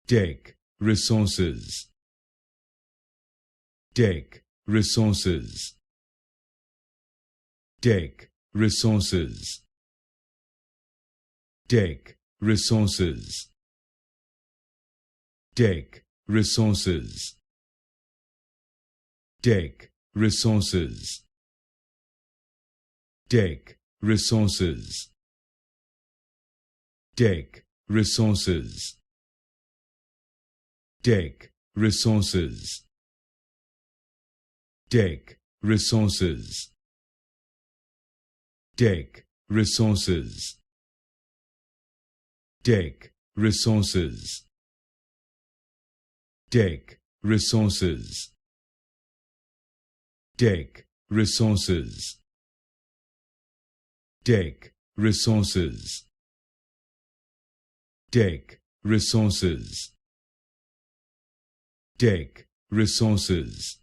Teck Resources. Teck Resources. Teck Resources. Teck Resources. Teck Resources. Teck Resources. Teck Resources. Teck Resources. Teck Resources. Teck Resources. Teck Resources. Teck Resources. Teck Resources. Teck Resources. Teck Resources. Teck Resources. Teck Resources.